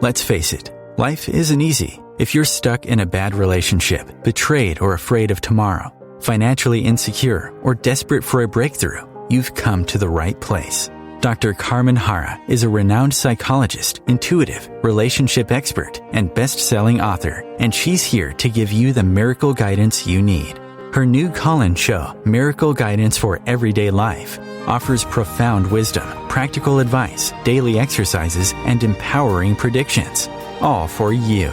Let's face it, life isn't easy. If you're stuck in a bad relationship, betrayed or afraid of tomorrow, financially insecure, or desperate for a breakthrough, you've come to the right place. Dr. Carmen Harra is a renowned psychologist, intuitive, relationship expert, and best-selling author, and she's here to give you the miracle guidance you need. Her new call-in show, Miracle Guidance for Everyday Life, offers profound wisdom, practical advice, daily exercises, and empowering predictions, all for you.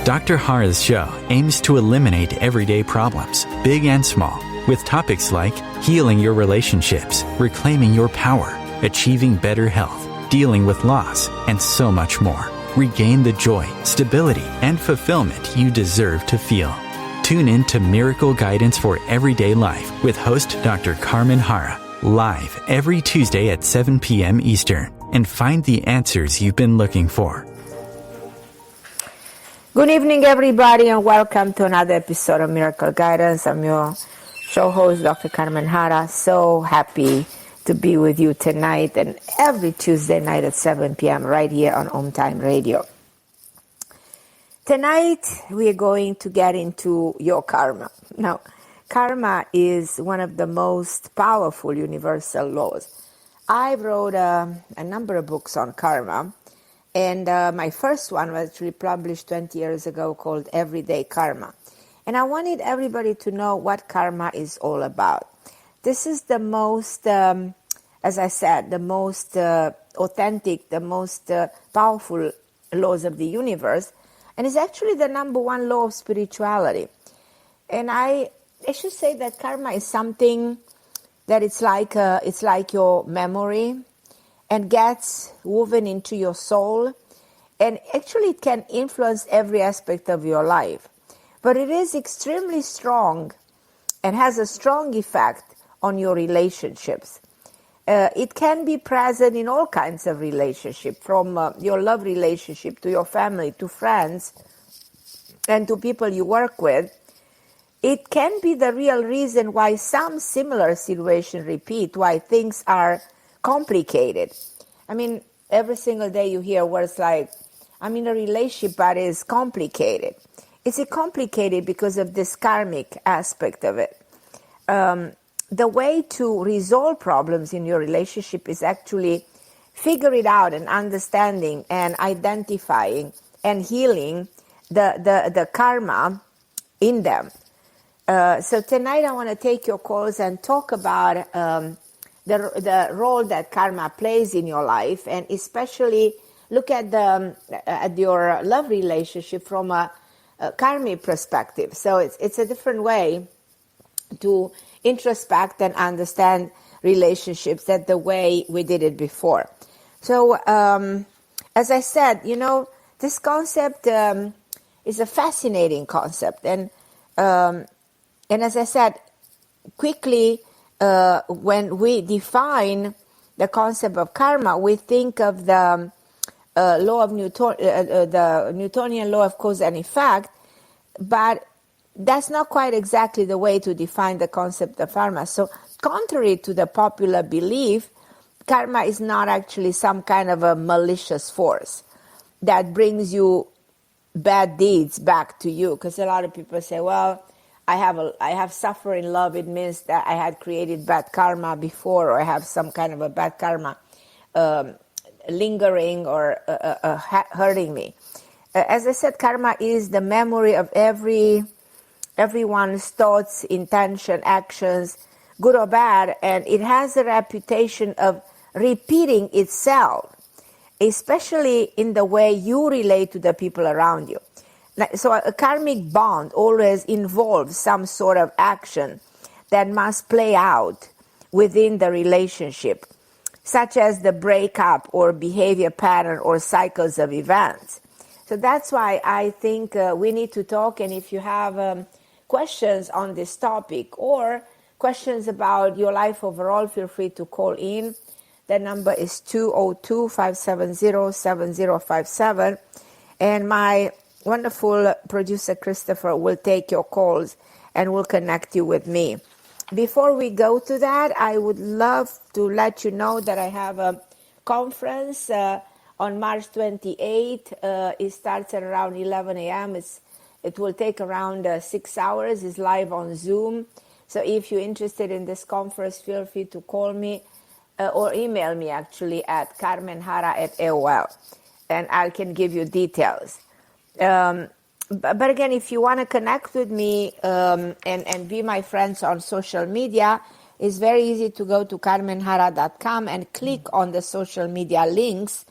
Dr. Harra's show aims to eliminate everyday problems, big and small, with topics like healing your relationships, reclaiming your power, achieving better health, dealing with loss, and so much more. Regain the joy, stability, and fulfillment you deserve to feel. Tune in to Miracle Guidance for Everyday Life with host Dr. Carmen Harra, live every Tuesday at 7 p.m. Eastern, and find the answers you've been looking for. Good evening, everybody, and welcome to another episode of Miracle Guidance. I'm your show host, Dr. Carmen Harra. So happy to be with you tonight and every Tuesday night at 7 p.m. right here on OMTimes Radio. Tonight, we are going to get into your karma. Now, karma is one of the most powerful universal laws. I wrote a number of books on karma, and my first one was actually published 20 years ago called Everyday Karma. And I wanted everybody to know what karma is all about. This is the most, as I said, the most authentic, the most powerful laws of the universe. And it's actually the number one law of spirituality. And I should say that karma is something that it's like your memory and gets woven into your soul. And actually it can influence every aspect of your life. But it is extremely strong and has a strong effect on your relationships. It can be present in all kinds of relationships, from your love relationship to your family, to friends, and to people you work with. It can be the real reason why some similar situations repeat, why things are complicated. I mean, every single day you hear words like, I'm in a relationship, but it's complicated. It's complicated because of this karmic aspect of it. The way to resolve problems in your relationship is actually figure it out and understanding and identifying and healing the karma in them. So tonight I want to take your calls and talk about the role that karma plays in your life, and especially look at your love relationship from a karmic perspective. So it's a different way to introspect and understand relationships than the way we did it before. So as I said, this concept is a fascinating concept, and as I said, quickly, when we define the concept of karma, we think of the law of Newton, the Newtonian law of cause and effect, but that's not quite exactly the way to define the concept of karma. So, contrary to the popular belief, karma is not actually some kind of a malicious force that brings you bad deeds back to you. Because a lot of people say, well, I have suffered in love. It means that I had created bad karma before, or I have some kind of a bad karma lingering or hurting me. As I said, karma is the memory of everyone's thoughts, intention, actions, good or bad, and it has a reputation of repeating itself, especially in the way you relate to the people around you. So a karmic bond always involves some sort of action that must play out within the relationship, such as the breakup or behavior pattern or cycles of events. So that's why I think we need to talk, and if you have questions on this topic or questions about your life overall, feel free to call in. The number is 202-570-7057. And my wonderful producer, Christopher, will take your calls and will connect you with me. Before we go to that, I would love to let you know that I have a conference on March 28th. It starts at around 11 a.m. It will take around 6 hours. It's live on Zoom. So if you're interested in this conference, feel free to call me or email me actually at carmenharra@aol, and I can give you details. But again, if you want to connect with me and be my friends on social media, it's very easy to go to carmenharra.com and click on the social media links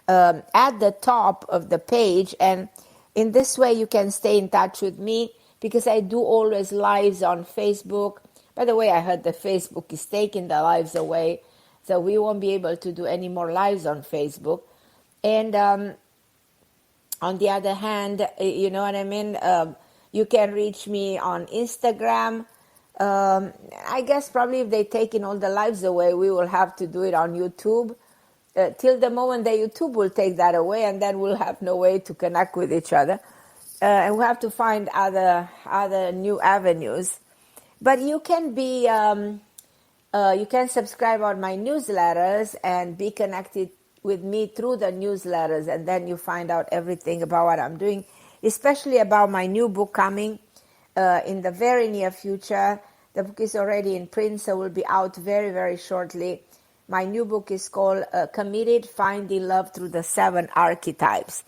at the top of the page. And in this way, you can stay in touch with me, because I do always lives on Facebook. By the way, I heard that Facebook is taking the lives away, so we won't be able to do any more lives on Facebook. And on the other hand, you know what I mean? You can reach me on Instagram. I guess probably if they taken all the lives away, we will have to do it on YouTube. Till the moment that YouTube will take that away, and then we'll have no way to connect with each other. And we'll have to find other new avenues. But you can be, you can subscribe on my newsletters and be connected with me through the newsletters, and then you find out everything about what I'm doing, especially about my new book coming in the very near future. The book is already in print, so will be out very, very shortly. My new book is called Committed: Finding Love Through the 7 Archetypes.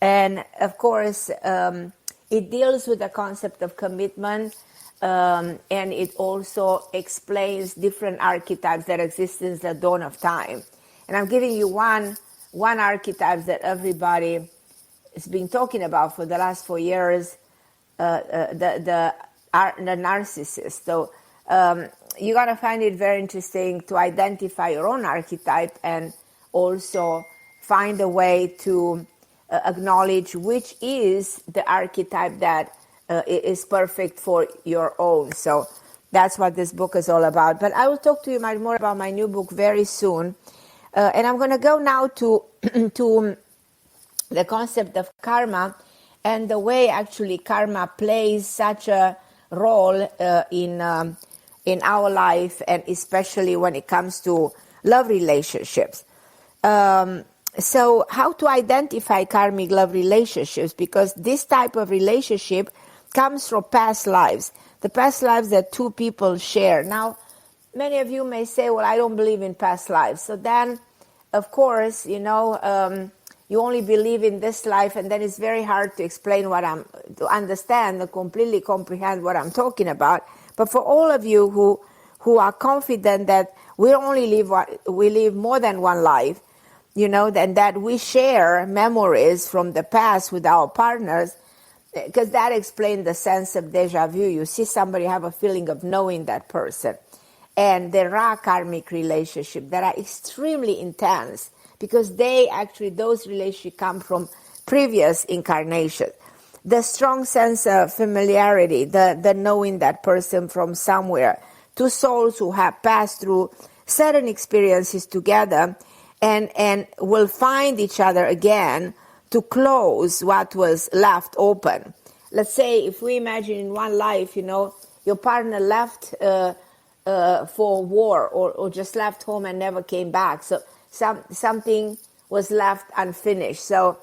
And of course, it deals with the concept of commitment, and it also explains different archetypes that exist since the dawn of time. And I'm giving you one archetype that everybody has been talking about for the last 4 years, the narcissist. So you're going to find it very interesting to identify your own archetype, and also find a way to acknowledge which is the archetype that is perfect for your own. So that's what this book is all about. But I will talk to you much more about my new book very soon. And I'm going to go now to to the concept of karma, and the way actually karma plays such a role in our life, and especially when it comes to love relationships. So how to identify karmic love relationships? Because this type of relationship comes from past lives, the past lives that two people share. Now, many of you may say, well, I don't believe in past lives. So then, of course, you know, you only believe in this life, and then it's very hard to explain to understand and completely comprehend what I'm talking about. But for all of you who are confident that we live more than one life, you know, and that we share memories from the past with our partners, because that explains the sense of deja vu. You see somebody, have a feeling of knowing that person. And there are karmic relationships that are extremely intense, because those relationships come from previous incarnations. The strong sense of familiarity, the knowing that person from somewhere, two souls who have passed through certain experiences together and will find each other again to close what was left open. Let's say if we imagine in one life, you know, your partner left for war, or just left home and never came back. So something was left unfinished. So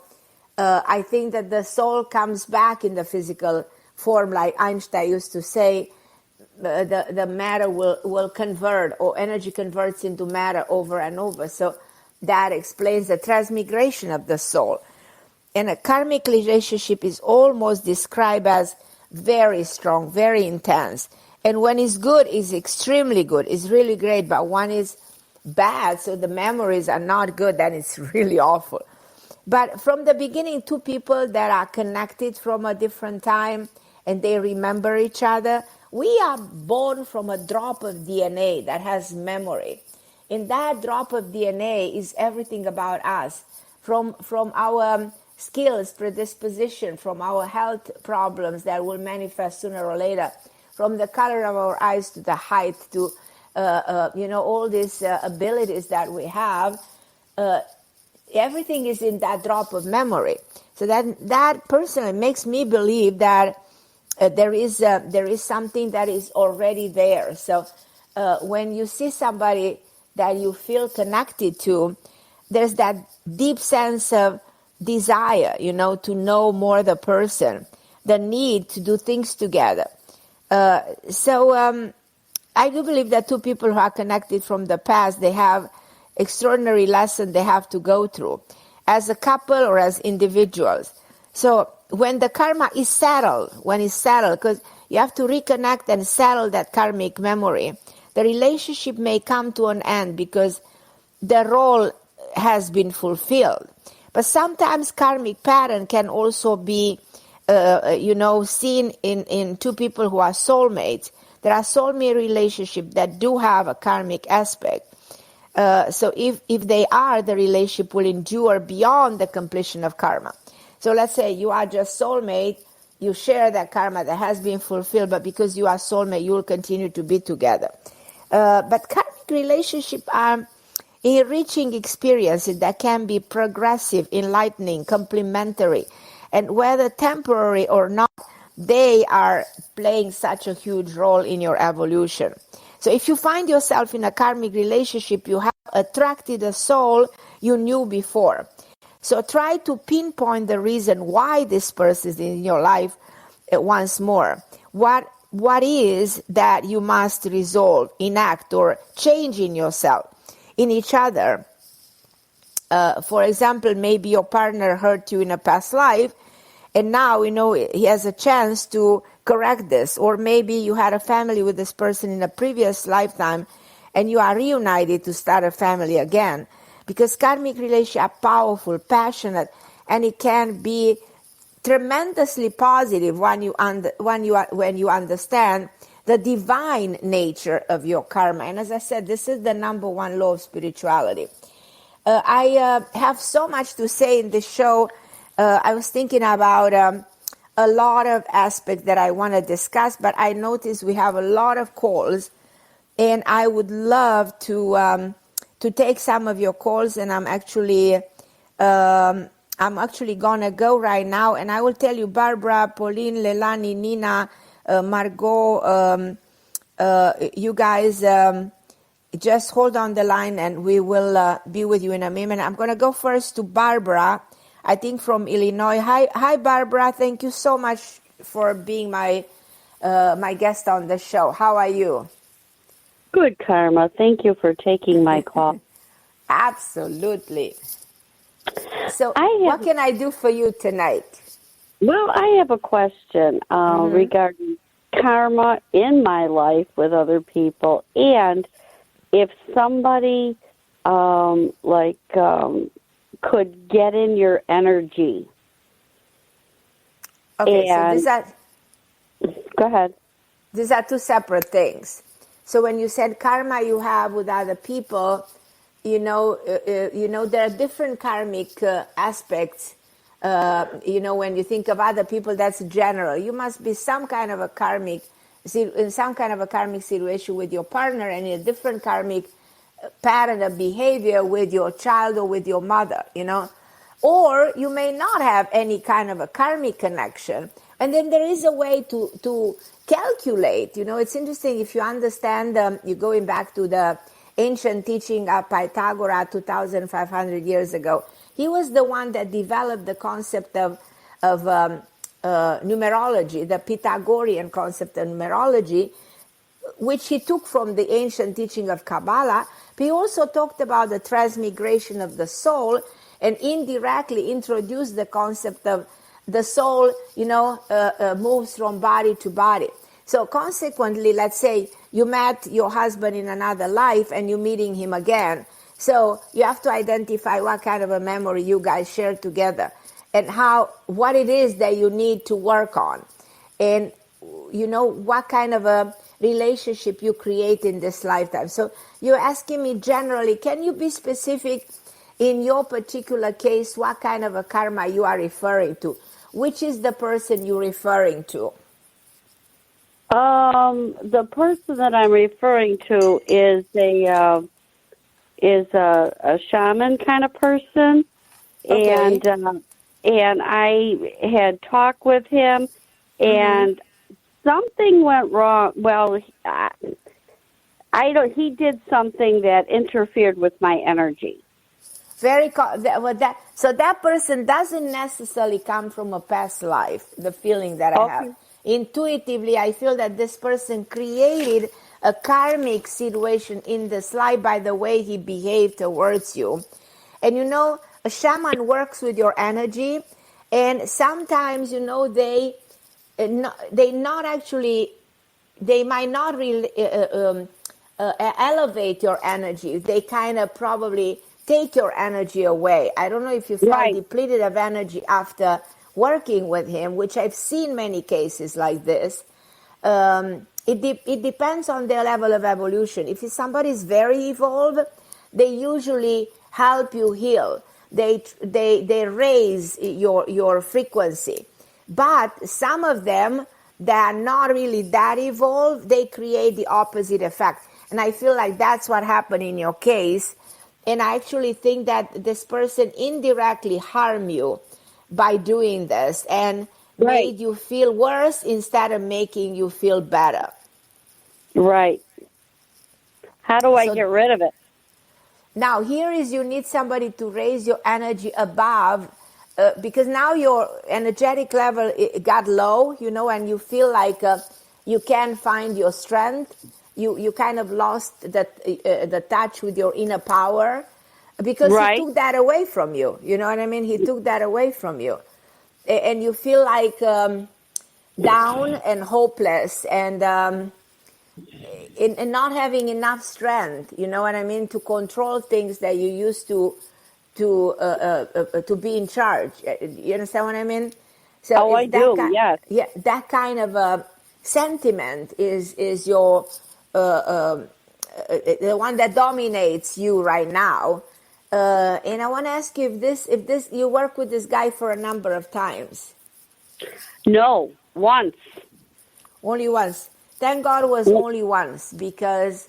I think that the soul comes back in the physical form, like Einstein used to say. The matter will convert, or energy converts into matter over and over. So that explains the transmigration of the soul. And a karmic relationship is almost described as very strong, very intense. And when it's good, it's extremely good. It's really great. But when it's bad, so the memories are not good, then it's really awful. But from the beginning, two people that are connected from a different time, and they remember each other. We are born from a drop of DNA that has memory. In that drop of DNA is everything about us, from our skills, predisposition, from our health problems that will manifest sooner or later, from the color of our eyes to the height to, all these abilities that we have. Everything is in that drop of memory. So that personally makes me believe that there is something that is already there. So when you see somebody that you feel connected to, there's that deep sense of desire, to know more the person, the need to do things together. So I do believe that two people who are connected from the past, they have extraordinary lessons they have to go through as a couple or as individuals. So when the karma is settled, because you have to reconnect and settle that karmic memory, the relationship may come to an end because the role has been fulfilled. But sometimes karmic pattern can also be, seen in two people who are soulmates. There are soulmate relationships that do have a karmic aspect. So if they are, the relationship will endure beyond the completion of karma. So let's say you are just soulmate, you share that karma that has been fulfilled, but because you are soulmate, you will continue to be together. But karmic relationships are enriching experiences that can be progressive, enlightening, complementary, and whether temporary or not, they are playing such a huge role in your evolution. So if you find yourself in a karmic relationship, you have attracted a soul you knew before. So try to pinpoint the reason why this person is in your life once more. What is that you must resolve, enact, or change in yourself, in each other? For example, maybe your partner hurt you in a past life, and now, he has a chance to correct this. Or maybe you had a family with this person in a previous lifetime, and you are reunited to start a family again. Because karmic relationships are powerful, passionate, and it can be tremendously positive when you understand the divine nature of your karma. And as I said, this is the number one law of spirituality. I have so much to say in this show. I was thinking about a lot of aspects that I want to discuss, but I noticed we have a lot of calls, and I would love to take some of your calls. And I'm actually gonna go right now, and I will tell you, Barbara, Pauline, Leilani, Nina, Margot, you guys. Just hold on the line, and we will be with you in a minute. I'm gonna go first to Barbara, I think from Illinois. Hi, Barbara. Thank you so much for being my guest on the show. How are you? Good, Karma. Thank you for taking my call. Absolutely. So, what can I do for you tonight? Well, I have a question regarding karma in my life with other people, and if somebody could get in your energy. Okay, so go ahead. These are two separate things. So when you said karma you have with other people, there are different karmic aspects. When you think of other people, that's general. You must be in some kind of a karmic situation with your partner, and in a different karmic pattern of behavior with your child or with your mother, or you may not have any kind of a karmic connection. And then there is a way to calculate. It's interesting if you understand, you're going back to the ancient teaching of Pythagoras 2,500 years ago. He was the one that developed the concept of numerology, the Pythagorean concept of numerology, which he took from the ancient teaching of Kabbalah. But he also talked about the transmigration of the soul, and indirectly introduced the concept of the soul, moves from body to body. So consequently, let's say you met your husband in another life and you're meeting him again. So you have to identify what kind of a memory you guys share together, and what it is that you need to work on, and what kind of a relationship you create in this lifetime. So you're asking me generally, can you be specific in your particular case, what kind of a karma you are referring to? Which is the person you're referring to? The person that I'm referring to is a shaman kind of person, okay. And I had talked with him, and something went wrong. Well, he did something that interfered with my energy. So that person doesn't necessarily come from a past life, the feeling that I have. Intuitively, I feel that this person created a karmic situation in this life by the way he behaved towards you. And a shaman works with your energy, and sometimes, they might not really elevate your energy. They kind of probably take your energy away. I don't know if you felt depleted of energy after working with him, which I've seen many cases like this. It depends on their level of evolution. If somebody is very evolved, they usually help you heal. They raise your frequency. But some of them that are not really that evolved, they create the opposite effect. And I feel like that's what happened in your case. And I actually think that this person indirectly harmed you by doing this and made you feel worse instead of making you feel better. Right. How do I get rid of it? Now, here is you need somebody to raise your energy above, because now your energetic level got low, and you feel like you can't find your strength. You kind of lost the touch with your inner power because he took that away from you. You know what I mean? He took that away from you. And you feel like down and hopeless and not having enough strength, you know what I mean, to control things that you used to be in charge. You understand what I mean? So I do, yes. Yeah, that kind of sentiment is your the one that dominates you right now. And I want to ask you if this you work with this guy for a number of times. No, once. Only once. Thank God it was only once, because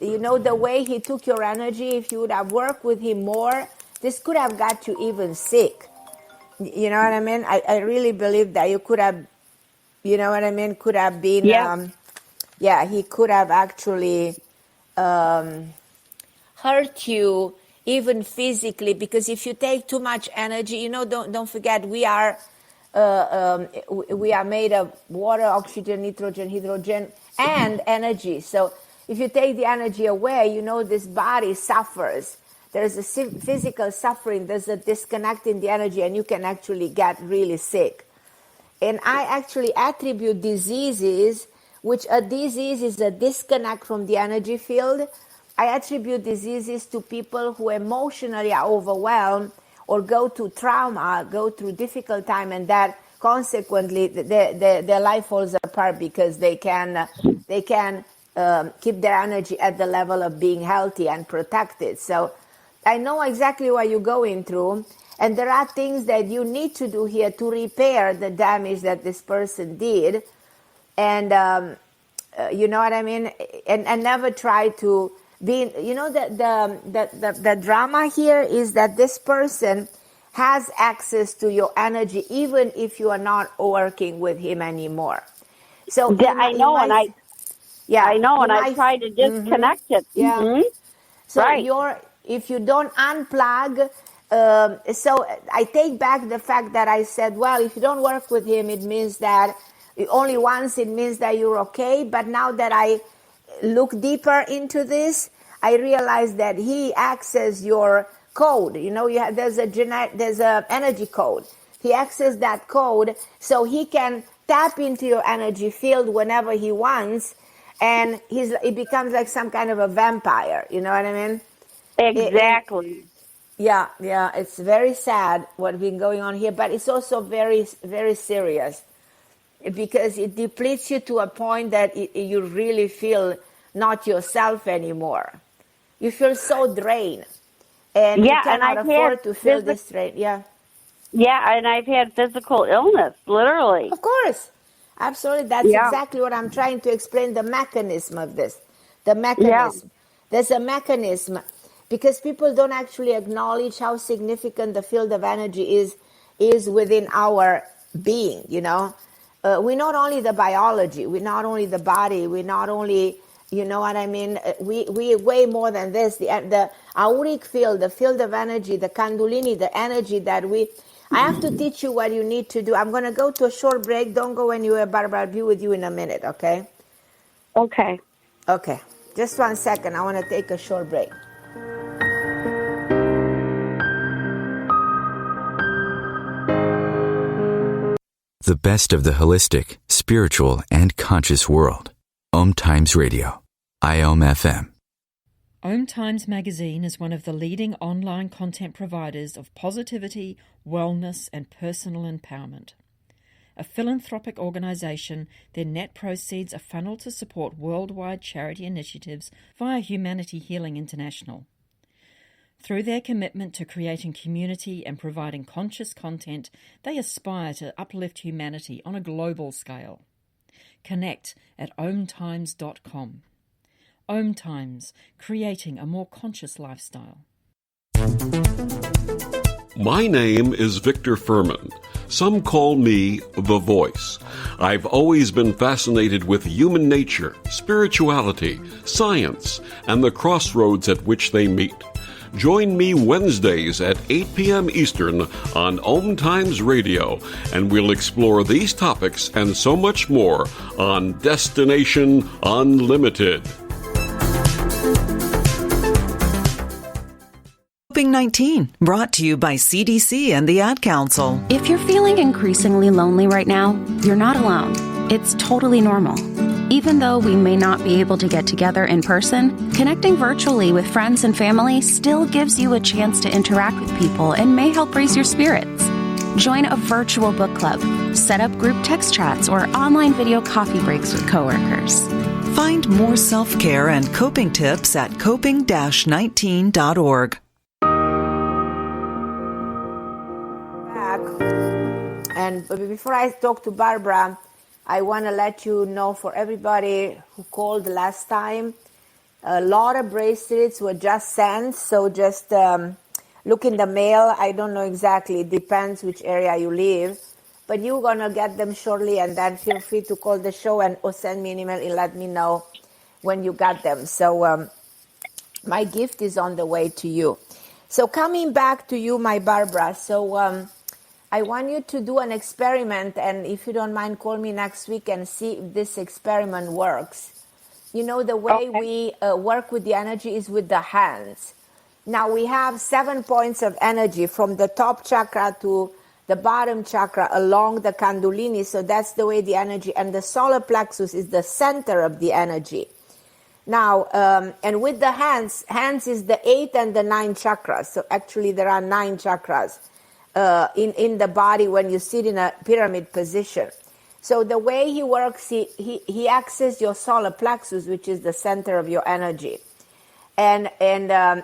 the way he took your energy, if you would have worked with him more, this could have got you even sick. You know what I mean? I really believe that you could have, could have been, he could have actually hurt you even physically, because if you take too much energy, don't forget we are made of water, oxygen, nitrogen, hydrogen, and energy. So if you take the energy away, this body suffers. There's a physical suffering. There's a disconnect in the energy, and you can actually get really sick. And I actually attribute diseases, which a disease is a disconnect from the energy field. I attribute diseases to people who emotionally are overwhelmed or go through trauma, go through difficult time, and that consequently their life falls apart because they can keep their energy at the level of being healthy and protected. So I know exactly what you're going through, and there are things that you need to do here to repair the damage that this person did, and you know what I mean, and never try to be. The drama here is that this person has access to your energy even if you are not working with him anymore. So I know, and I try to disconnect it. Yeah. Mm-hmm. So if you don't unplug, so I take back the fact that I said, well, if you don't work with him, it means that only once, it means that you're okay. But now that I look deeper into this, I realize that he accesses your code. There's a energy code. He accesses that code so he can tap into your energy field whenever he wants, and it becomes like some kind of a vampire. You know what I mean? Exactly. Yeah, it's very sad what's been going on here, but it's also very, very serious because it depletes you to a point that you really feel not yourself anymore. You feel so drained, and you cannot afford to feel this drain. Yeah, and I've had physical illness, literally. Of course, absolutely. That's exactly what I'm trying to explain. The mechanism of this, the mechanism. There's a mechanism. Because people don't actually acknowledge how significant the field of energy is within our being, we're not only the biology, we're not only the body, we're not only, you know what I mean, we way more than this. auric field, the field of energy, the kundalini, the energy that I have to teach you what you need to do. I'm going to go to a short break. Don't go anywhere, Barbara. I'll be with you in a minute, okay? Okay. Okay. Just 1 second. I want to take a short break. The best of the holistic, spiritual, and conscious world. OMTimes Radio. IOM FM. OMTimes magazine is one of the leading online content providers of positivity, wellness, and personal empowerment. A philanthropic organisation, their net proceeds are funneled to support worldwide charity initiatives via Humanity Healing International. Through their commitment to creating community and providing conscious content, they aspire to uplift humanity on a global scale. Connect at omtimes.com. OMTimes, creating a more conscious lifestyle. My name is Victor Furman. Some call me The Voice. I've always been fascinated with human nature, spirituality, science, and the crossroads at which they meet. Join me Wednesdays at 8 p.m. Eastern on OMTimes Radio, and we'll explore these topics and so much more on Destination Unlimited. COVID-19, brought to you by CDC and the Ad Council. If you're feeling increasingly lonely right now, you're not alone. It's totally normal. Even though we may not be able to get together in person, connecting virtually with friends and family still gives you a chance to interact with people and may help raise your spirits. Join a virtual book club, set up group text chats, or online video coffee breaks with coworkers. Find more self-care and coping tips at coping-19.org. And before I talk to Barbara, I want to let you know, for everybody who called last time, a lot of bracelets were just sent. So just look in the mail. I don't know exactly. It depends which area you live. But you're going to get them shortly. And then feel free to call the show or send me an email and let me know when you got them. So my gift is on the way to you. So coming back to you, my Barbara. So I want you to do an experiment, and if you don't mind, call me next week and see if this experiment works. You know, the way we work with the energy is with the hands. Now, we have 7 points of energy from the top chakra to the bottom chakra along the kundalini, so that's the way the energy, and the solar plexus is the center of the energy. Now, and with the hands is the 8 and the 9 chakras, so actually there are 9 chakras. In the body when you sit in a pyramid position. So the way he works, he accesses your solar plexus, which is the center of your energy. And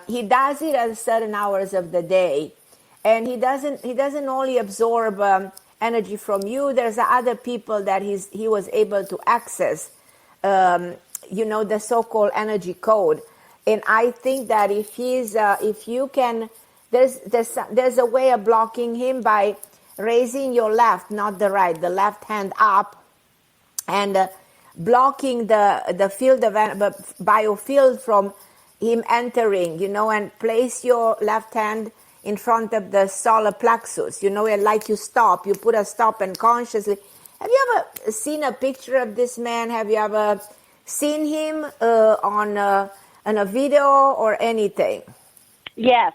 he does it at certain hours of the day. And he doesn't only absorb energy from you. There's other people that he was able to access, the so-called energy code. And I think that if you can, there's a way of blocking him by raising your left, not the right, the left hand up, and blocking the field of biofield from him entering, and place your left hand in front of the solar plexus, and like you stop, you put a stop, and consciously. Have you ever seen a picture of this man? Have you ever seen him on a video or anything? Yes.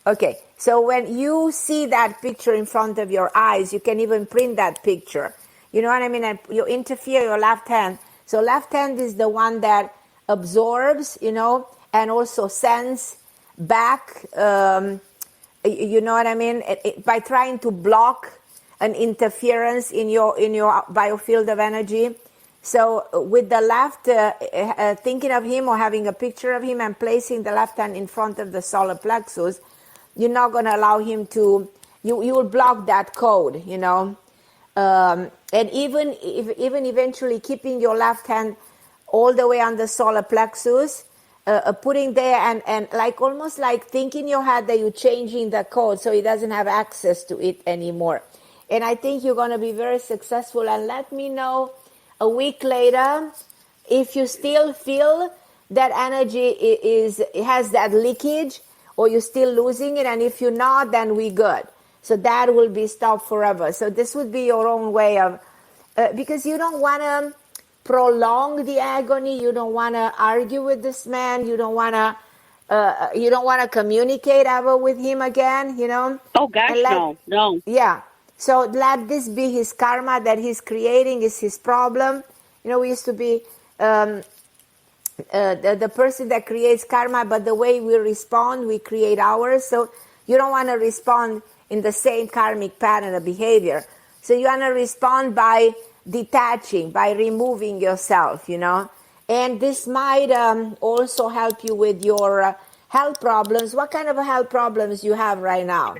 Okay, so when you see that picture in front of your eyes, you can even print that picture. You know what I mean? And you interfere your left hand. So left hand is the one that absorbs, and also sends back, you know what I mean? By trying to block an interference in your biofield of energy. So with the left, thinking of him or having a picture of him and placing the left hand in front of the solar plexus, you're not going to allow him to, you will block that code, and even eventually keeping your left hand all the way on the solar plexus, putting there and like almost like think in your head that you're changing the code so he doesn't have access to it anymore. And I think you're going to be very successful. And let me know a week later if you still feel that energy has that leakage, or you're still losing it, and if you're not, then we good. So that will be stopped forever. So this would be your own way of, because you don't want to prolong the agony. You don't want to argue with this man. You don't want to communicate ever with him again, Oh, gosh, no. Yeah. So let this be his karma that he's creating, is his problem. We used to be the person that creates karma, but the way we respond, we create ours. So you don't want to respond in the same karmic pattern of behavior. So you want to respond by detaching, by removing yourself, And this might also help you with your health problems. What kind of health problems you have right now?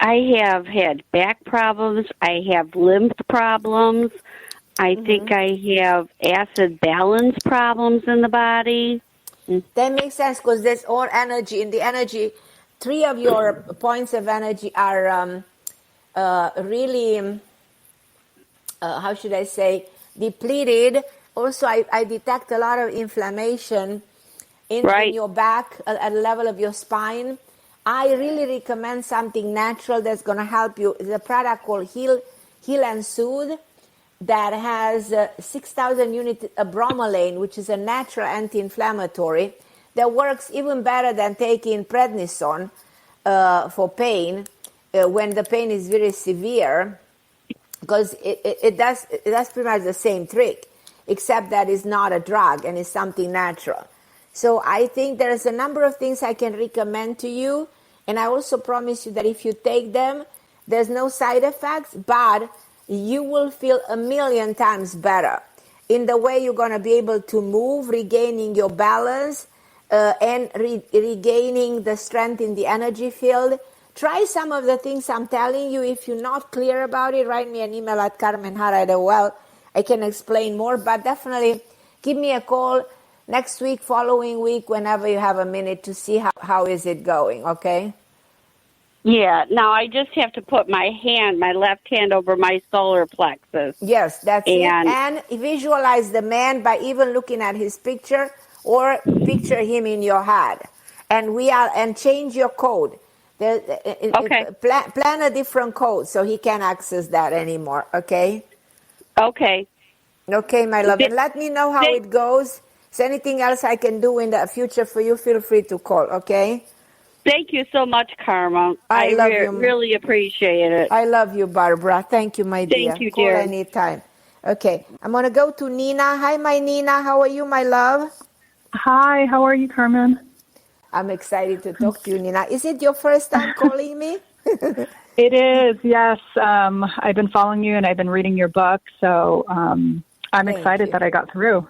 I have had back problems. I have lymph problems. I think I have acid balance problems in the body. That makes sense, because there's all energy. In the energy, 3 of your points of energy are really, how should I say, depleted. Also, I detect a lot of inflammation in your back, at the level of your spine. I really recommend something natural that's going to help you. It's a product called Heal and Soothe that has 6,000 units of bromelain, which is a natural anti-inflammatory that works even better than taking prednisone for pain when the pain is very severe, because it does pretty much the same trick, except that it's not a drug and it's something natural. So I think there's a number of things I can recommend to you, and I also promise you that if you take them, there's no side effects, but you will feel 1,000,000 times better in the way you're going to be able to move, regaining your balance, and regaining the strength in the energy field. Try some of the things I'm telling you. If you're not clear about it, write me an email at Harra. I can explain more, but definitely give me a call next week, following week, whenever you have a minute, to see how is it going, okay? Yeah, now I just have to put my left hand over my solar plexus. Yes, that's it. And visualize the man by even looking at his picture, or picture him in your head. And change your code. Okay. Plan a different code so he can't access that anymore, okay? Okay. Okay, my love. And let me know how it goes. Is there anything else I can do in the future for you? Feel free to call, okay? Thank you so much, Carmen. I love you. Really appreciate it. I love you, Barbara. Thank you, my dear. Thank you, call dear. anytime. Okay, I'm going to go to Nina. Hi, my Nina. How are you, my love? Hi, how are you, Carmen? I'm excited to talk to you, Nina. Is it your first time calling me? It is, yes. I've been following you and I've been reading your book, so I'm excited that I got through.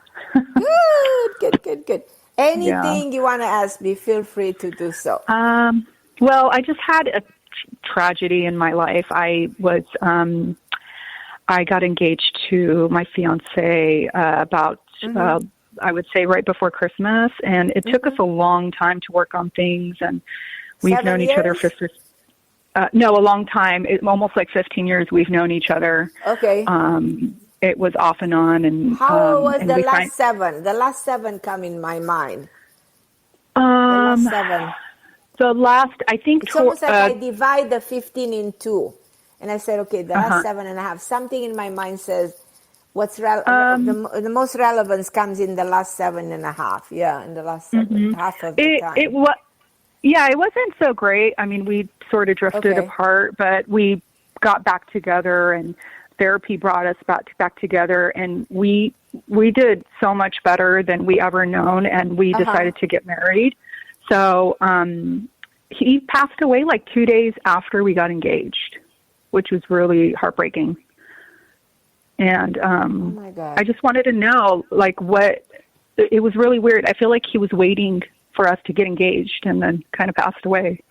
Good. Anything you want to ask me, feel free to do so. Well, I just had a tragedy in my life. I got engaged to my fiance about, I would say, right before Christmas, and it took us a long time to work on things, and we've known each other for a long time. Almost like 15 years we've known each other. Okay. It was off and on. And how was the last 7? The last 7 come in my mind. The last 7. The last, I think... It's almost like I divide the 15 in 2. And I said, okay, the last 7.5. Something in my mind says, the most relevance comes in the last 7.5. Yeah, in the last 7, half of the time. It wasn't so great. I mean, we sort of drifted apart, but we got back together, and therapy brought us back together, and we did so much better than we ever known, and we decided to get married. So he passed away like 2 days after we got engaged, which was really heartbreaking. And oh my God. I just wanted to know, it was really weird. I feel like he was waiting for us to get engaged and then kind of passed away.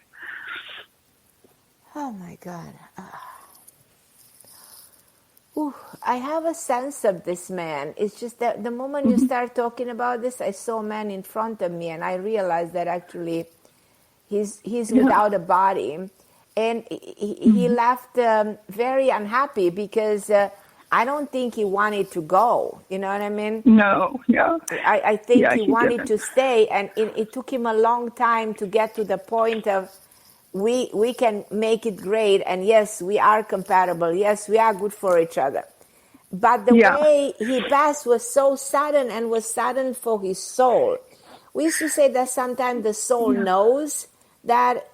Oh my God. I have a sense of this man. It's just that the moment you start talking about this, I saw a man in front of me, and I realized that actually he's without a body. And he left very unhappy, because I don't think he wanted to go. You know what I mean? No, yeah. I think Yeah, he he wanted didn't. to stay, and it took him a long time to get to the point of we can make it great, and yes, we are compatible. Yes, we are good for each other. But the Yeah. way he passed was so sudden, and was sudden for his soul. We used to say that sometimes the soul knows that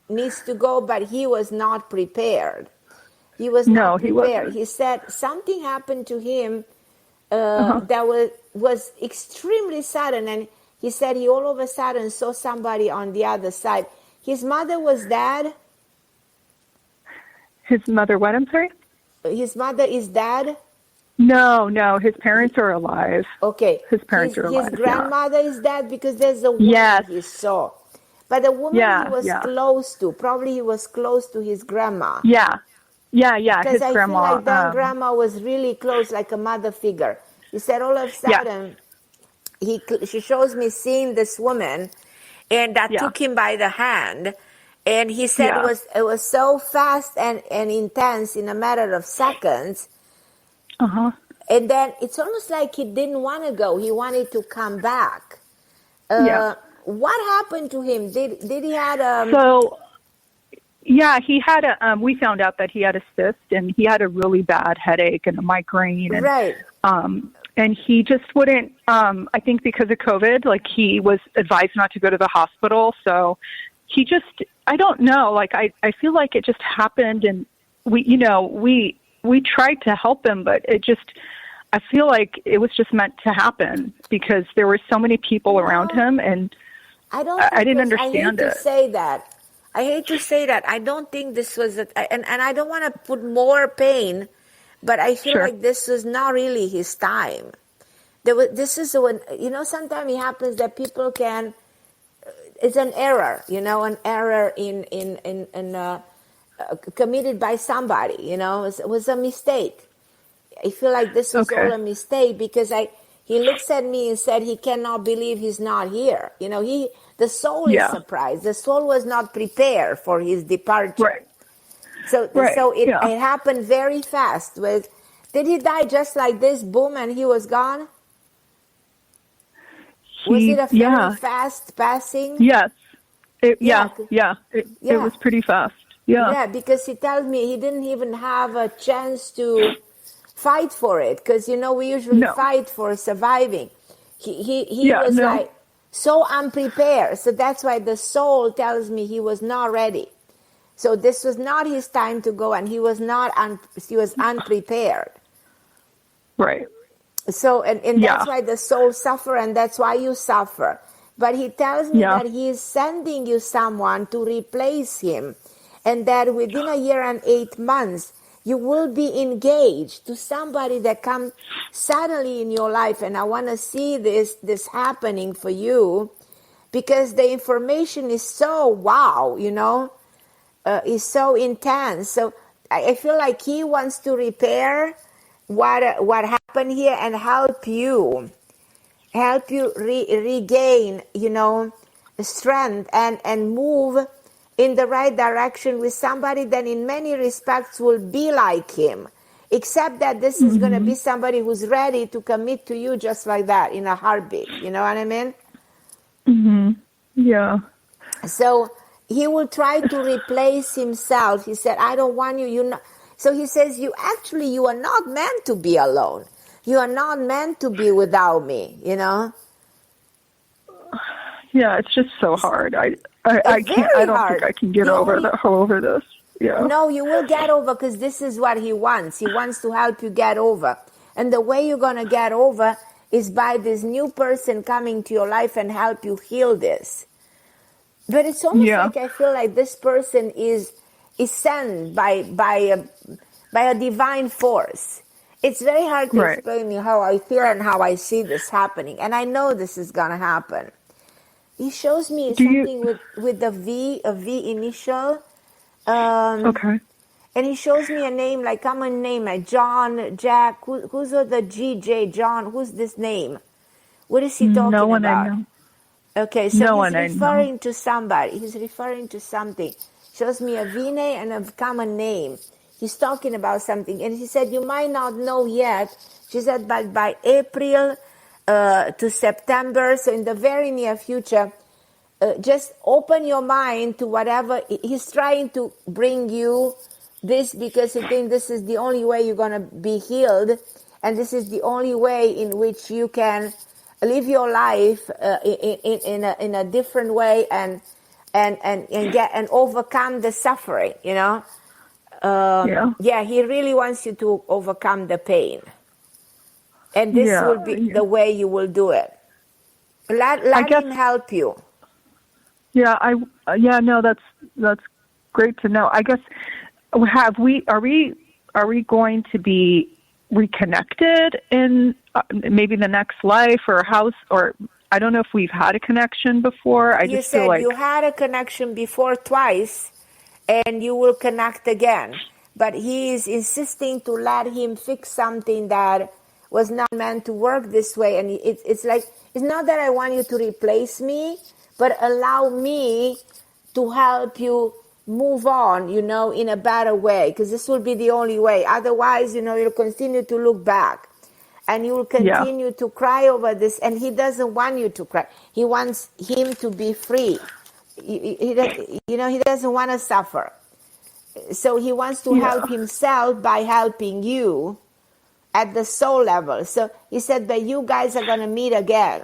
needs to go, but he was not prepared. He was not He prepared. wasn't. He said something happened to him that was extremely sudden, and he said he all of a sudden saw somebody on the other side. His mother was dead. His mother, what? I'm sorry? His mother is dead. No, his parents are alive. Okay. His parents are alive. His grandmother is dead, because there's a woman Yes. he saw. But the woman he was close to, probably he was close to his grandma. Yeah. Because His I grandma. feel like that grandma was really close, like a mother figure. He said all of a sudden, she shows me seeing this woman, and that took him by the hand. And he said it was so fast and intense in a matter of seconds. And then it's almost like he didn't want to go. He wanted to come back. What happened to him? Did he had he had a. We found out that he had a cyst, and he had a really bad headache and a migraine. And, right. And he just wouldn't. I think because of COVID, like he was advised not to go to the hospital. So he just. I don't know. Like I feel like it just happened, and we tried to help him, but it just. I feel like it was just meant to happen because there were so many people around him, and I didn't understand it. I hate to say that. I don't think this was, and I don't want to put more pain, but I feel like this was not really his time. This is when, sometimes it happens that people can, it's an error, an error committed by somebody, it was a mistake. I feel like this was all a mistake because he looks at me and said he cannot believe he's not here. The soul is surprised. The soul was not prepared for his departure. Right. So it happened very fast. Did he die just like this? Boom, and he was gone? Was it a very fast passing? Yes. It was pretty fast. Yeah, because he tells me he didn't even have a chance to fight for it, because we usually fight for surviving. He was like so unprepared. So that's why the soul tells me he was not ready. So this was not his time to go, and he was he was unprepared. Right. So and that's why the soul suffer, and that's why you suffer. But he tells me that he is sending you someone to replace him, and that within a year and 8 months you will be engaged to somebody that comes suddenly in your life. And I want to see this happening for you, because the information is so wow, is so intense. So I feel like he wants to repair what happened here and help you regain, strength and move in the right direction with somebody that in many respects will be like him, except that this is going to be somebody who's ready to commit to you just like that in a heartbeat. You know what I mean? Yeah. So he will try to replace himself. He said, I don't want you. So he says, you are not meant to be alone. You are not meant to be without me, Yeah, it's just so hard. I can't. I don't think I can get over this. Yeah. No, you will get over, because this is what he wants. He wants to help you get over. And the way you're going to get over is by this new person coming to your life and help you heal this. But it's almost like I feel like this person is sent by a divine force. It's very hard to explain me how I feel and how I see this happening. And I know this is going to happen. He shows me something with a V initial. Okay. And he shows me a name, like common name, like John, Jack. Who's the GJ, John? Who's this name? What is he talking No one about? I know. Okay, so he's referring to somebody. He's referring to something. Shows me a V name and a common name. he's talking about something. And he said, you might not know yet. She said, but by April to September, so in the very near future, just open your mind to whatever. He's trying to bring you this because he thinks this is the only way you're going to be healed. And this is the only way in which you can live your life in a different way and get and overcome the suffering, you know. Yeah, he really wants you to overcome the pain. And this will be the way you will do it. Let him help you. Yeah, no, that's great to know. I guess are we going to be reconnected in maybe the next life or house, or I don't know if we've had a connection before. You said you had a connection before twice, and you will connect again. But he is insisting to let him fix something that was not meant to work this way. And it's like, it's not that I want you to replace me, but allow me to help you move on, you know, in a better way, because this will be the only way. Otherwise, you know, you'll continue to look back and you will continue to cry over this. And he doesn't want you to cry. He wants him to be free. He doesn't want to suffer. So he wants to help himself by helping you at the soul level. So he said that you guys are going to meet again.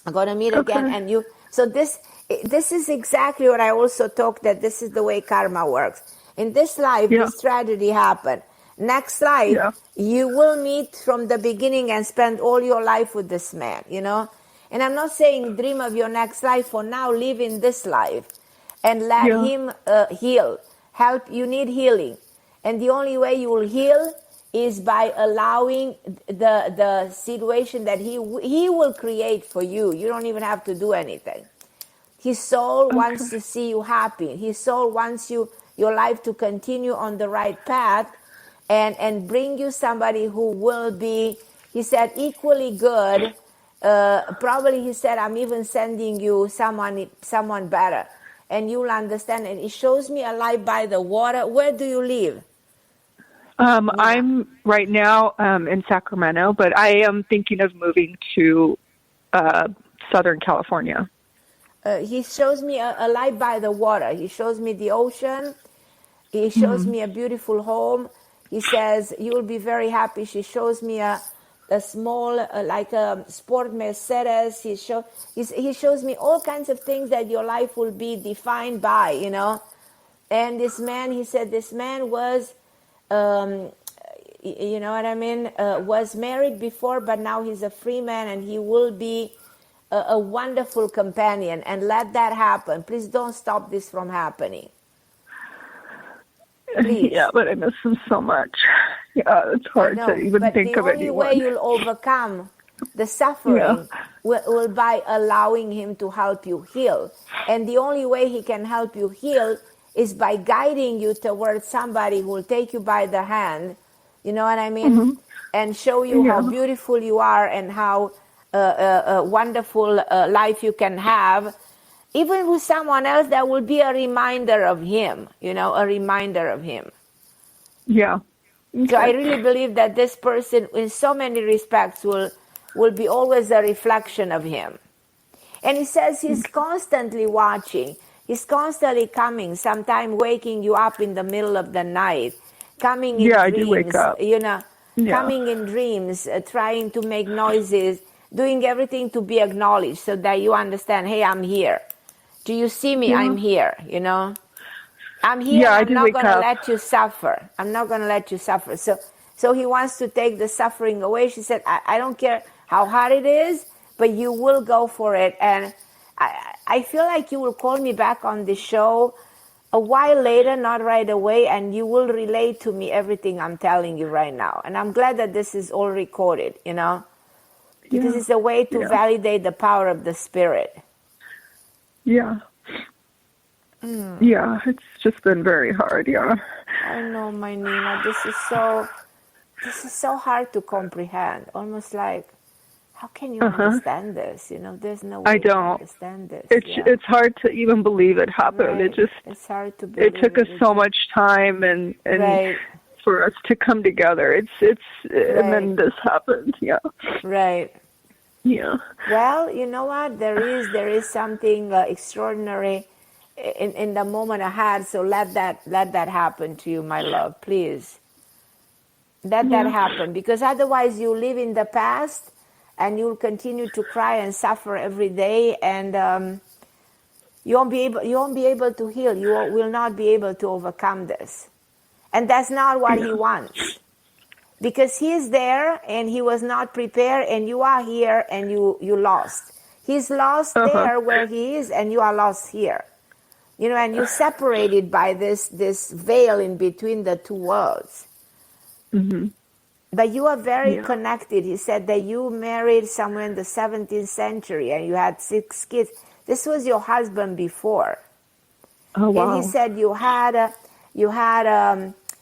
And you. So this is exactly what I also talked, that this is the way karma works. In this life, this tragedy happened. Next life, you will meet from the beginning and spend all your life with this man, you know. And I'm not saying dream of your next life. For now, live in this life and let him heal. Help. You need healing. And the only way you will heal is by allowing the situation that he will create for you. You don't even have to do anything. His soul wants to see you happy. His soul wants your life to continue on the right path and bring you somebody who will be, he said, equally good. Probably he said, I'm even sending you someone better. And you'll understand. And it shows me a life by the water. Where do you live? I'm right now in Sacramento, but I am thinking of moving to Southern California. He shows me a life by the water. He shows me the ocean. He shows me a beautiful home. He says, you'll be very happy. She shows me a small, like a sport Mercedes. He shows me all kinds of things that your life will be defined by, you know. And this man, he said, this man was, you know what I mean, was married before, but now he's a free man, and he will be a wonderful companion. And let that happen. Please don't stop this from happening. Please. Yeah, but I miss him so much. Yeah, it's hard to even think of anyone. But the only way you'll overcome the suffering will by allowing him to help you heal. And the only way he can help you heal is by guiding you towards somebody who will take you by the hand, you know what I mean, and show you how beautiful you are and how wonderful life you can have. Even with someone else, that will be a reminder of him, you know, a reminder of him. Yeah. Okay. So I really believe that this person, in so many respects, will be always a reflection of him. And he says he's constantly watching. He's constantly coming, sometimes waking you up in the middle of the night, coming in dreams, I do wake up. You know, coming in dreams, trying to make noises, doing everything to be acknowledged so that you understand, hey, I'm here. Do you see me? I'm here, you know. I'm here. I'm not going to let you suffer. I'm not going to let you suffer. So he wants to take the suffering away. She said, I don't care how hard it is, but you will go for it. And I feel like you will call me back on the show a while later, not right away, and you will relate to me everything I'm telling you right now. And I'm glad that this is all recorded, you know, because it's a way to validate the power of the spirit. Yeah. Yeah, it's just been very hard, I know, my Nina. This is so hard to comprehend. Almost like, how can you understand this? There's no way I to don't. understand this. It's hard to even believe it happened. Right. It's hard to believe. It took us so much time and right. for us to come together. It's right. And then this happened. Yeah. Right. Yeah. Well, you know what? There is something extraordinary in the moment I had. So let that happen to you, my love, please. Let that happen, because otherwise you live in the past and you'll continue to cry and suffer every day, and you won't be able to heal. You will not be able to overcome this, and that's not what he wants, because he is there and he was not prepared, and you are here and you lost. He's lost there where he is, and you are lost here. And you're separated by this veil in between the two worlds. Mm-hmm. But you are very connected. He said that you married somewhere in the 17th century and you had 6 kids. This was your husband before. Oh, wow. And he said you had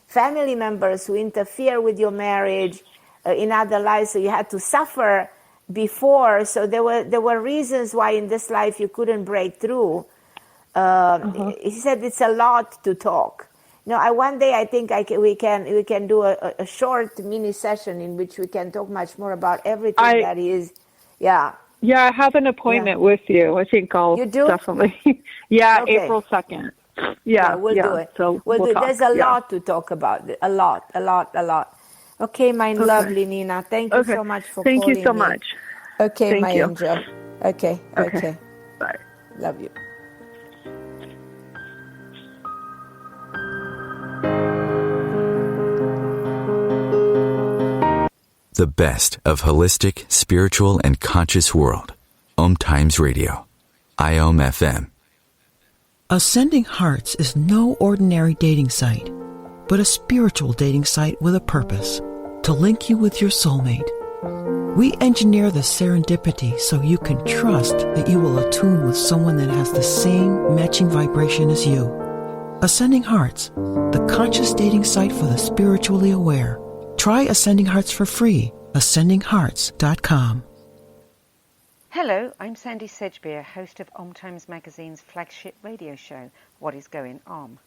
family members who interfere with your marriage in other lives, so you had to suffer before. So there were reasons why in this life you couldn't break through. He said it's a lot to talk. One day I think we can do a short mini session in which we can talk much more about everything that is. Yeah. Yeah, I have an appointment with you. I think I'll definitely. Okay. April 2nd. Yeah, we'll do it. So we'll do. talk. There's a lot to talk about. A lot. Okay, my lovely Nina. Thank you so much for calling me. Thank you so much. Okay, Thank my you. angel. Okay. Bye. Love you. The best of holistic, spiritual, and conscious world. OMTimes Radio. IOM FM. Ascending Hearts is no ordinary dating site, but a spiritual dating site with a purpose, to link you with your soulmate. We engineer the serendipity so you can trust that you will attune with someone that has the same matching vibration as you. Ascending Hearts, the conscious dating site for the spiritually aware. Try Ascending Hearts for free. AscendingHearts.com. Hello, I'm Sandy Sedgbeer, host of OMTimes Magazine's flagship radio show, What is Going On?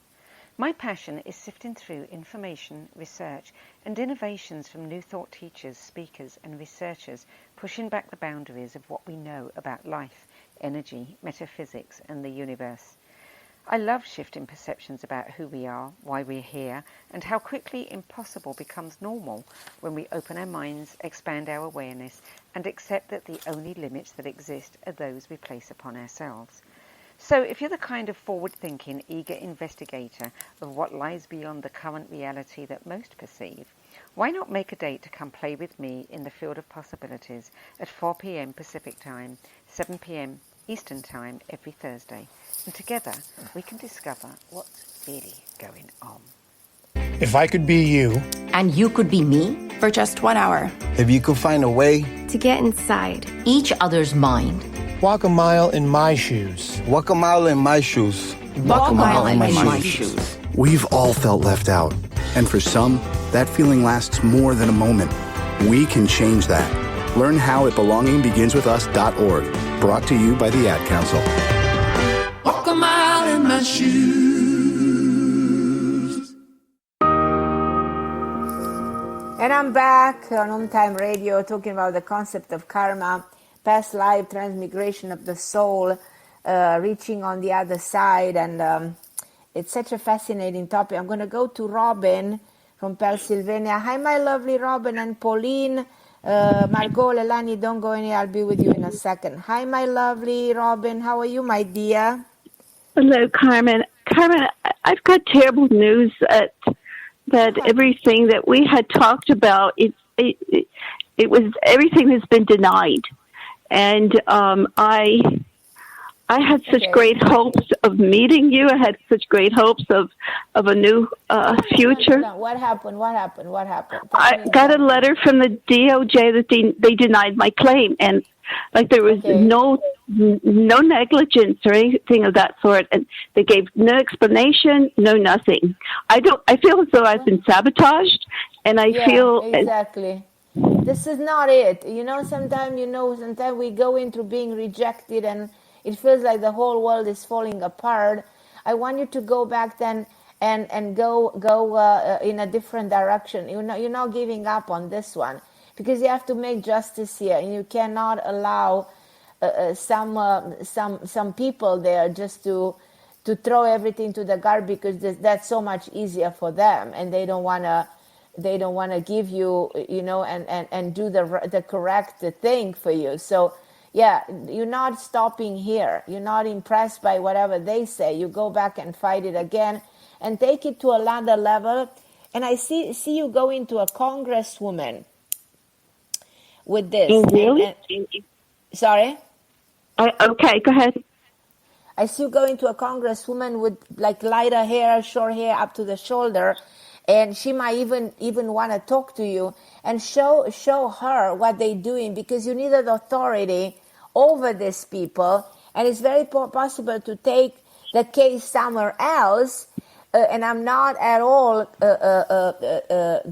My passion is sifting through information, research, and innovations from new thought teachers, speakers, and researchers pushing back the boundaries of what we know about life, energy, metaphysics, and the universe. I love shifting perceptions about who we are, why we're here, and how quickly impossible becomes normal when we open our minds, expand our awareness, and accept that the only limits that exist are those we place upon ourselves. So if you're the kind of forward-thinking, eager investigator of what lies beyond the current reality that most perceive, why not make a date to come play with me in the field of possibilities at 4 p.m. Pacific Time, 7 p.m. Eastern Time every Thursday, and together we can discover what's really going on. If I could be you, and you could be me, for just 1 hour, if you could find a way to get inside each other's mind, walk a mile in my shoes. Walk a mile in my shoes. Walk a mile in my shoes. We've all felt left out, and for some, that feeling lasts more than a moment. We can change that. Learn how at belongingbeginswithus.org. Brought to you by the Ad Council. Walk a mile in my shoes. And I'm back on Home Time Radio talking about the concept of karma, past life, transmigration of the soul, reaching on the other side. And it's such a fascinating topic. I'm going to go to Robin from Pennsylvania. Hi, my lovely Robin and Pauline. Margot, Lelani, don't go anywhere. I'll be with you in a second. Hi, my lovely Robin. How are you, my dear? Hello, Carmen. Carmen, I've got terrible news that everything that we had talked about, it was everything has been denied, and I had such great hopes of meeting you. I had such great hopes of a new future. What happened? I got a letter from the DOJ that they denied my claim, and like there was no negligence or anything of that sort, and they gave no explanation, no nothing. I feel as though I've been sabotaged, and I feel exactly. This is not it. Sometimes we go into being rejected and it feels like the whole world is falling apart. I want you to go back then and go in a different direction. You're not giving up on this one, because you have to make justice here, and you cannot allow some people there just to throw everything to the garbage, because that's so much easier for them, and they don't want to give you, and do the correct thing for you. So yeah, you're not stopping here. You're not impressed by whatever they say. You go back and fight it again and take it to another level. And I see you going to a congresswoman with this. Oh, really? Sorry? Okay, go ahead. I see you going to a congresswoman with like lighter hair, short hair up to the shoulder, and she might even want to talk to you and show her what they're doing, because you need an authority over these people, and it's very possible to take the case somewhere else. And I'm not at all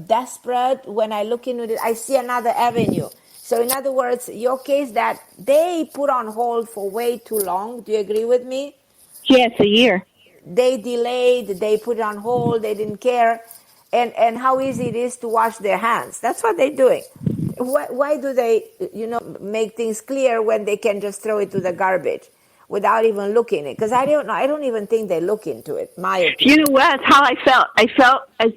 desperate when I look into it. I see another avenue. So in other words, your case that they put on hold for way too long. Do you agree with me? Yes, a year. They delayed, they put it on hold, they didn't care. And how easy it is to wash their hands. That's what they're doing. Why do they, make things clear when they can just throw it to the garbage without even looking at it? Because I don't know. I don't even think they look into it. My opinion. You know what? That's how I felt. I felt as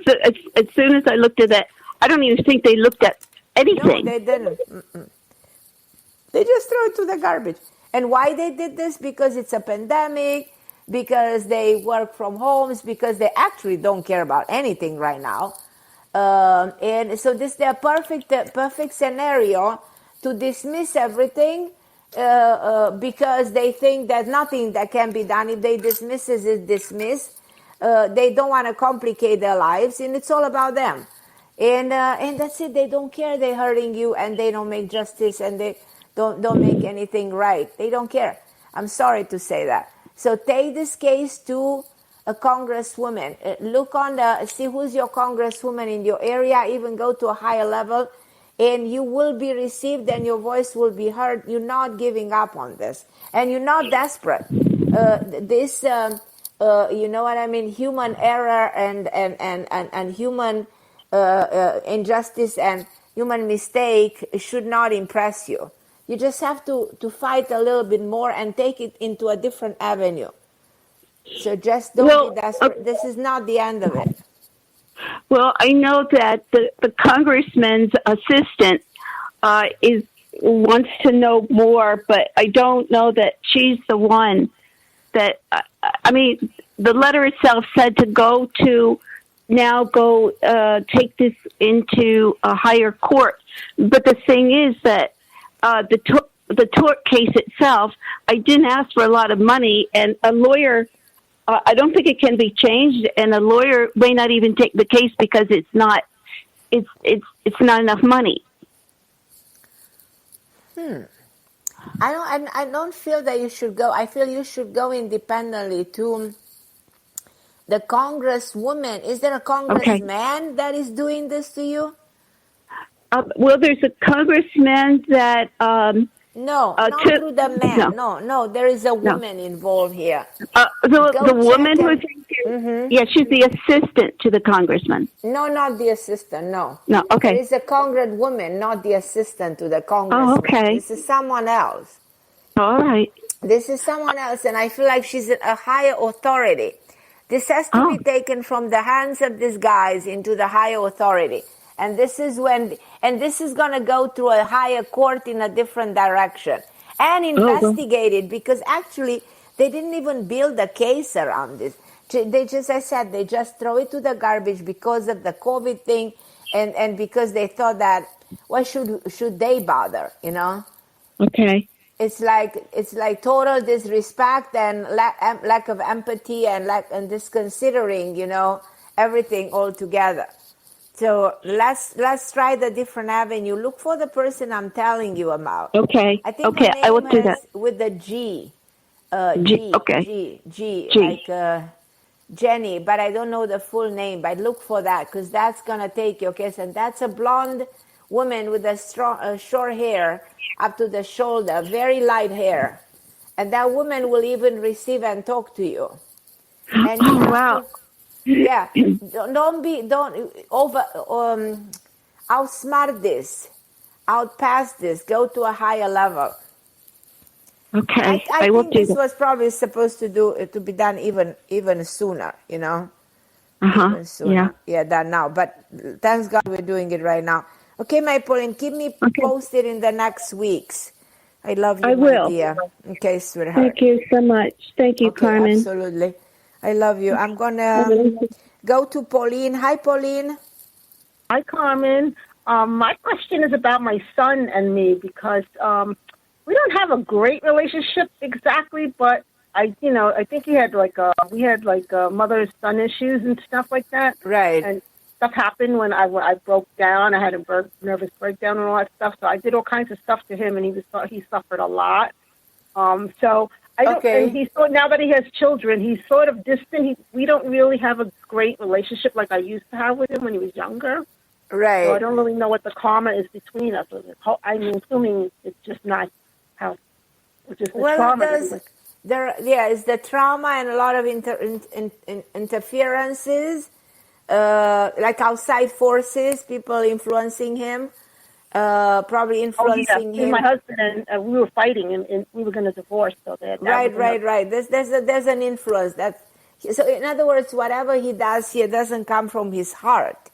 soon as I looked at it, I don't even think they looked at anything. No, they didn't. They just throw it to the garbage. And why they did this? Because it's a pandemic, because they work from homes, because they actually don't care about anything right now. And so this is their perfect scenario to dismiss everything, because they think there's nothing that can be done. If they dismiss it, it's dismissed. They don't want to complicate their lives, and it's all about them. And that's it. They don't care. They're hurting you, and they don't make justice, and they don't make anything right. They don't care. I'm sorry to say that. So take this case to a congresswoman. Look see who's your congresswoman in your area. Even go to a higher level, and you will be received, and your voice will be heard. You're not giving up on this, and you're not desperate. This, you know what I mean? Human error and human injustice and human mistake should not impress you. You just have to fight a little bit more and take it into a different avenue. So just don't be desperate. This is not the end of it. Well, I know that the congressman's assistant wants to know more, but I don't know that she's the one that. I mean, the letter itself said to go take this into a higher court. But the thing is that the tort case itself, I didn't ask for a lot of money, and a lawyer. I don't think it can be changed, and a lawyer may not even take the case because it's not enough money. I don't feel that you should go. I feel you should go independently to the congresswoman. Is there a congressman that is doing this to you? Well, there's a congressman that. No, not through the man. No, there is a woman involved here. The woman who's yeah, she's the assistant to the congressman. No, not the assistant. No. No. Okay. There is a congresswoman, not the assistant to the congressman. Oh, okay. This is someone else. All right. This is someone else, and I feel like she's a higher authority. This has to be taken from the hands of these guys into the higher authority. And this is going to go through a higher court in a different direction and investigate it, because actually they didn't even build a case around this. They just throw it to the garbage because of the COVID thing, and because they thought that, why should they bother, Okay. It's like total disrespect and lack of empathy and disconsidering, everything altogether. So let's try the different avenue. Look for the person I'm telling you about. Okay. I think okay, I will do that. With the G. G. Like Jenny, but I don't know the full name. But look for that, because that's gonna take your case. And that's a blonde woman with a strong, short hair up to the shoulder, very light hair. And that woman will even receive and talk to you. And you have to, don't outsmart this, outpass this, go to a higher level. Okay, I will think do this that. was probably supposed to be done even sooner, even sooner. Yeah, than now. But thanks God we're doing it right now. Okay, my Pauline, keep me posted in the next weeks. I love you, I my will. dear. Okay, sweetheart. Thank you so much. Thank you, Carmen. Absolutely. I love you. I'm going to go to Pauline. Hi, Pauline. Hi, Carmen. My question is about my son and me because we don't have a great relationship exactly, but I think we had mother-son issues and stuff like that. Right. And stuff happened when I broke down. I had a nervous breakdown and all that stuff. So I did all kinds of stuff to him, and he suffered a lot. So I don't. Okay. And now that he has children, he's sort of distant. We don't really have a great relationship like I used to have with him when he was younger. Right. So I don't really know what the karma is between us. I'm assuming it's just not how. It's just the trauma. It's the trauma and a lot of interferences, like outside forces, people influencing him, probably influencing him. My husband and we were fighting, and we were going to divorce. So right. There's an influence so in other words, whatever he does here doesn't come from his heart.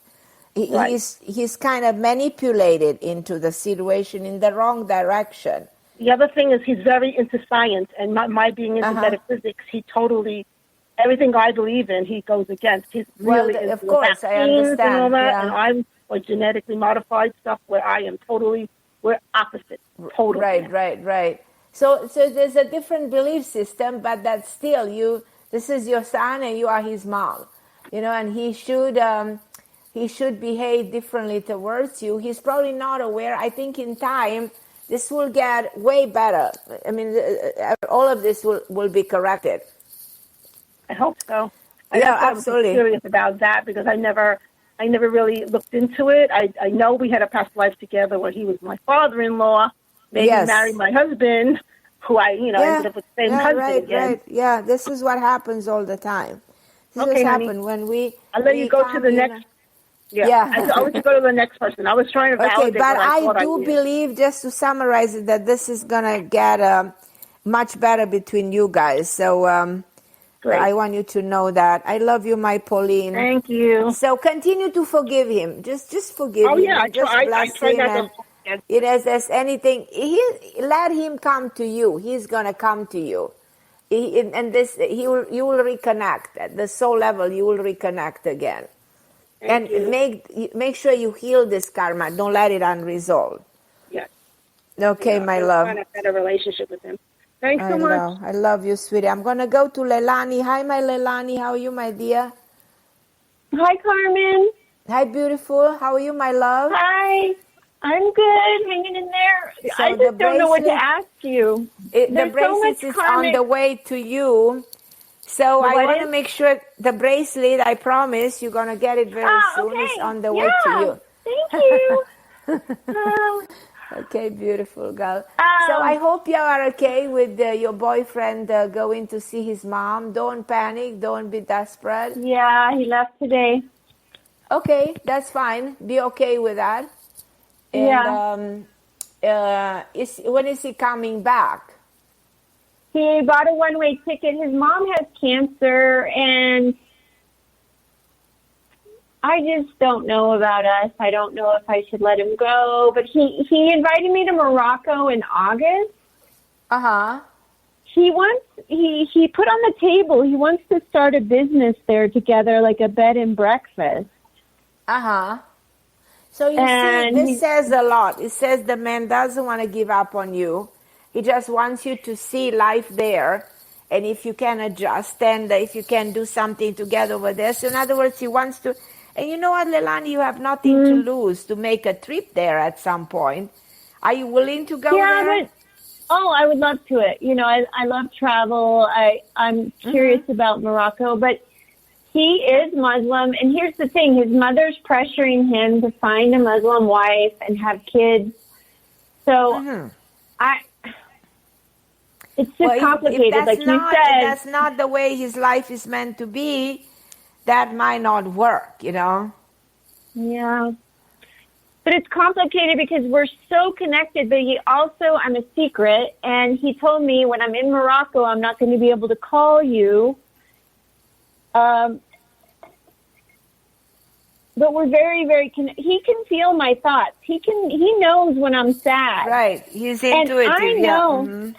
He's kind of manipulated into the situation in the wrong direction. The other thing is he's very into science, and my being into metaphysics, he totally, everything I believe in, he goes against. He's really into of course, I understand. And all that, and I'm like genetically modified stuff where I am we're opposite. Totally. Right. So there's a different belief system, but that's still this is your son and you are his mom, and he should behave differently towards you. He's probably not aware. I think in time, this will get way better. I mean, all of this will be corrected. I hope so. Absolutely. I'm curious about that because I never really looked into it. I know we had a past life together where he was my father-in-law. Maybe married my husband, who I ended up with the same husband again. Right. Yeah, this is what happens all the time. This is what happened when we. I'll let you go to the next. Yeah. I'll let you go to the next person. I was trying to validate but I do believe, just to summarize it, that this is going to get much better between you guys. So I want you to know that. I love you, my Pauline. Thank you. So continue to forgive him. Just forgive him. Yeah, just bless him. If there's anything, let him come to you. He's going to come to you. You will reconnect. At the soul level, you will reconnect again. Thank you. Make sure you heal this karma. Don't let it unresolved. Yes. Okay, my love. I'm trying to have a relationship with him. Thanks so much. I love you, sweetie. I'm going to go to Leilani. Hi, my Leilani. How are you, my dear? Hi, Carmen. Hi, beautiful. How are you, my love? Hi. I'm good. Hanging in there. So I just don't know what to ask you. The bracelet is on the way to you. So I want to make sure the bracelet, I promise, you're going to get it very soon. Okay. It's on the way to you. Thank you. Okay, beautiful girl. So I hope you are okay with your boyfriend going to see his mom. Don't panic. Don't be desperate. Yeah, he left today. Okay, that's fine. Be okay with that. And, when is he coming back? He bought a one-way ticket. His mom has cancer, and I just don't know about us. I don't know if I should let him go. But he invited me to Morocco in August. He put on the table, he wants to start a business there together, like a bed and breakfast. So you see, this says a lot. It says the man doesn't want to give up on you. He just wants you to see life there, and if you can adjust, and if you can do something together over there. So in other words, he wants to, and you know what, Leilani, you have nothing to lose to make a trip there at some point. Are you willing to go there? I would love to. I love travel. I'm curious about Morocco, but he is Muslim, and here's the thing: his mother's pressuring him to find a Muslim wife and have kids. So, it's just complicated, if like you not, said. If that's not the way his life is meant to be, that might not work, you know? Yeah. But it's complicated because we're so connected, but I'm a secret, and he told me when I'm in Morocco, I'm not going to be able to call you. But we're very, very he can feel my thoughts. He knows when I'm sad. Right. He's intuitive. And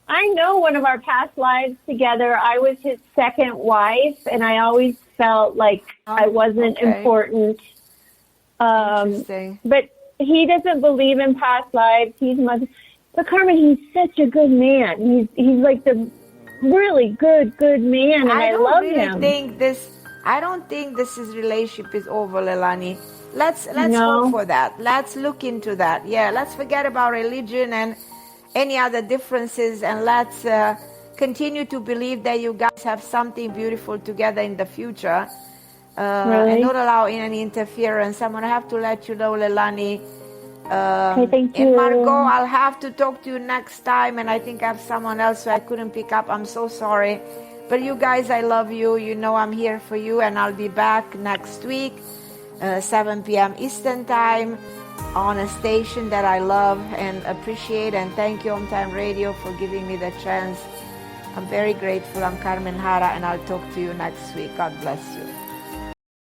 I know one of our past lives together, I was his second wife, and I always felt like I wasn't important. Interesting. But he doesn't believe in past lives. But Carmen, he's such a good man. He's like the really good man, and I love him. I don't think this relationship is over, Leilani. Let's go for that. Let's look into that. Yeah, let's forget about religion and any other differences, and let's continue to believe that you guys have something beautiful together in the future. And not allow any interference. I'm going to have to let you know, Leilani. Okay, thank you. And Margot, I'll have to talk to you next time, and I think I have someone else who I couldn't pick up. I'm so sorry. But you guys, I love you. You know I'm here for you, and I'll be back next week, 7 p.m. Eastern Time, on a station that I love and appreciate. And thank you, OMTime Radio, for giving me the chance. I'm very grateful. I'm Carmen Harra, and I'll talk to you next week. God bless you.